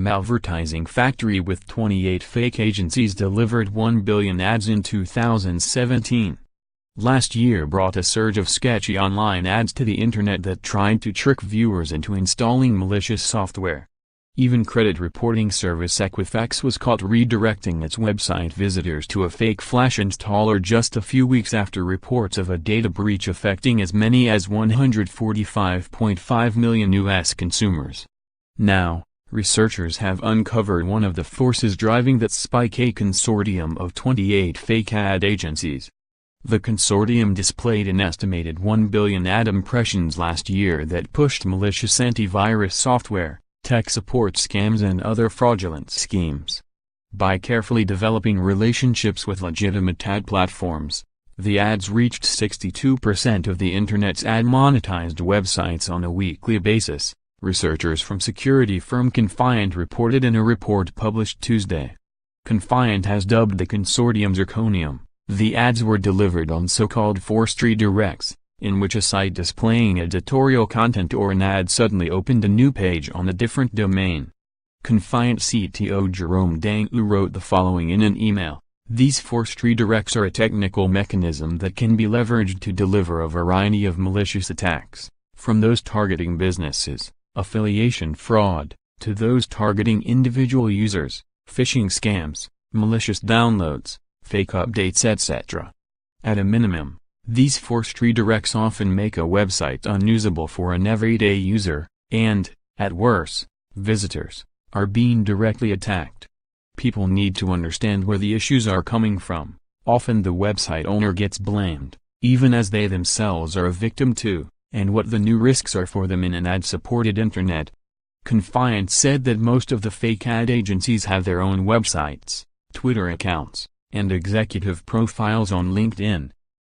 Malvertising factory with 28 fake agencies delivered 1 billion ads in 2017. Last year brought a surge of sketchy online ads to the internet that tried to trick viewers into installing malicious software. Even credit reporting service Equifax was caught redirecting its website visitors to a fake Flash installer just a few weeks after reports of a data breach affecting as many as 145.5 million U.S. consumers. Now, researchers have uncovered one of the forces driving that spike: a consortium of 28 fake ad agencies. The consortium displayed an estimated 1 billion ad impressions last year that pushed malicious antivirus software, tech support scams and other fraudulent schemes. By carefully developing relationships with legitimate ad platforms, the ads reached 62% of the internet's ad-monetized websites on a weekly basis, researchers from security firm Confiant reported in a report published Tuesday. Confiant has dubbed the consortium Zirconium. The ads were delivered on so-called forced redirects, in which a site displaying editorial content or an ad suddenly opened a new page on a different domain. Confiant CTO Jerome Danglou wrote the following in an email: "These forced redirects are a technical mechanism that can be leveraged to deliver a variety of malicious attacks, from those targeting businesses, affiliation fraud, to those targeting individual users, phishing scams, malicious downloads, fake updates etc. At a minimum, these forced redirects often make a website unusable for an everyday user, and, at worst, visitors are being directly attacked. People need to understand where the issues are coming from. Often the website owner gets blamed, even as they themselves are a victim too, and what the new risks are for them in an ad-supported internet." Confiant said that most of the fake ad agencies have their own websites, Twitter accounts, and executive profiles on LinkedIn.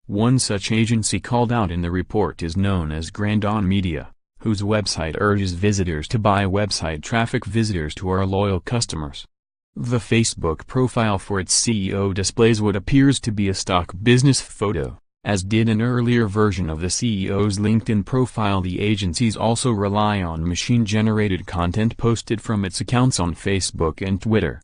One such agency called out in the report is known as Grandon Media, whose website urges visitors to buy website traffic. Visitors to our loyal customers. The Facebook profile for its CEO displays what appears to be a stock business photo, as did an earlier version of the CEO's LinkedIn profile. The agencies also rely on machine-generated content posted from its accounts on Facebook and Twitter.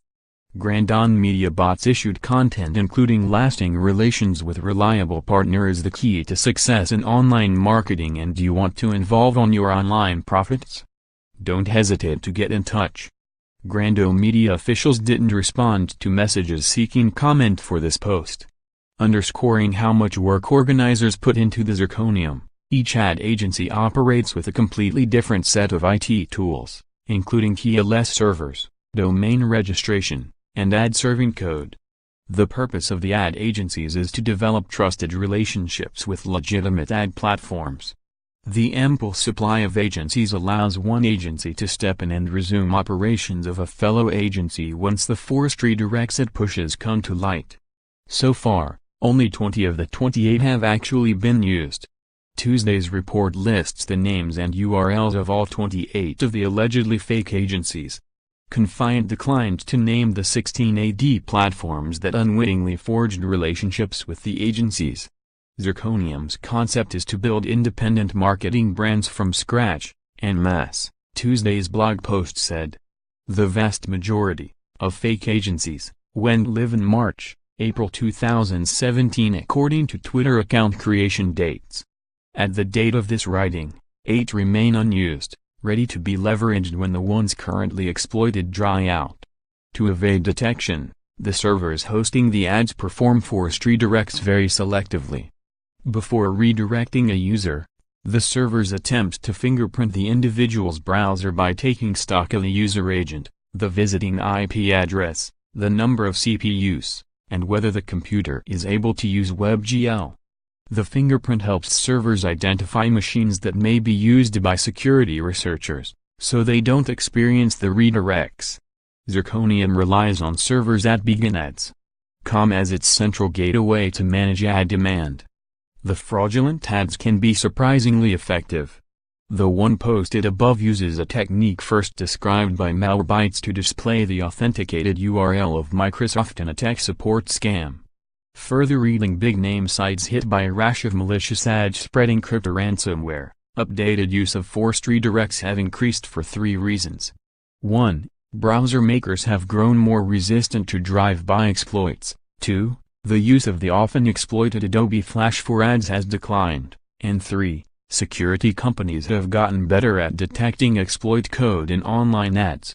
Grandon Media bots issued content including lasting relations with reliable partners is the key to success in online marketing. And do you want to involve on your online profits? Don't hesitate to get in touch. Grandon Media officials didn't respond to messages seeking comment for this post. Underscoring how much work organizers put into the Zirconium, each ad agency operates with a completely different set of IT tools, including TLS servers, domain registration, and ad serving code. The purpose of the ad agencies is to develop trusted relationships with legitimate ad platforms. The ample supply of agencies allows one agency to step in and resume operations of a fellow agency once the forced redirects it pushes come to light. So far, only 20 of the 28 have actually been used. Tuesday's report lists the names and URLs of all 28 of the allegedly fake agencies. Confiant declined to name the 16 AD platforms that unwittingly forged relationships with the agencies. Zirconium's concept is to build independent marketing brands from scratch, en masse, Tuesday's blog post said. The vast majority of fake agencies went live in March, April 2017 according to Twitter account creation dates. At the date of this writing, 8 remain unused, ready to be leveraged when the ones currently exploited dry out. To evade detection, the servers hosting the ads perform forced redirects very selectively. Before redirecting a user, the servers attempt to fingerprint the individual's browser by taking stock of the user agent, the visiting IP address, the number of CPUs, and whether the computer is able to use WebGL. The fingerprint helps servers identify machines that may be used by security researchers, so they don't experience the redirects. Zirconium relies on servers at BeginAds.com as its central gateway to manage ad demand. The fraudulent ads can be surprisingly effective. The one posted above uses a technique first described by Malvertising to display the authenticated URL of Microsoft in a tech support scam. Further reading: big-name sites hit by a rash of malicious ads spreading crypto ransomware. Updated use of forced redirects have increased for 3 reasons. 1. Browser makers have grown more resistant to drive-by exploits. 2. The use of the often exploited Adobe Flash for ads has declined. And 3. Security companies have gotten better at detecting exploit code in online ads.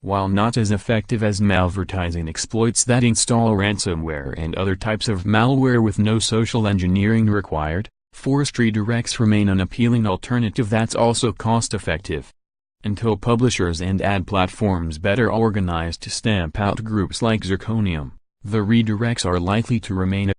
While not as effective as malvertising exploits that install ransomware and other types of malware with no social engineering required, forced redirects remain an appealing alternative that's also cost-effective. Until publishers and ad platforms better organize to stamp out groups like Zirconium, the redirects are likely to remain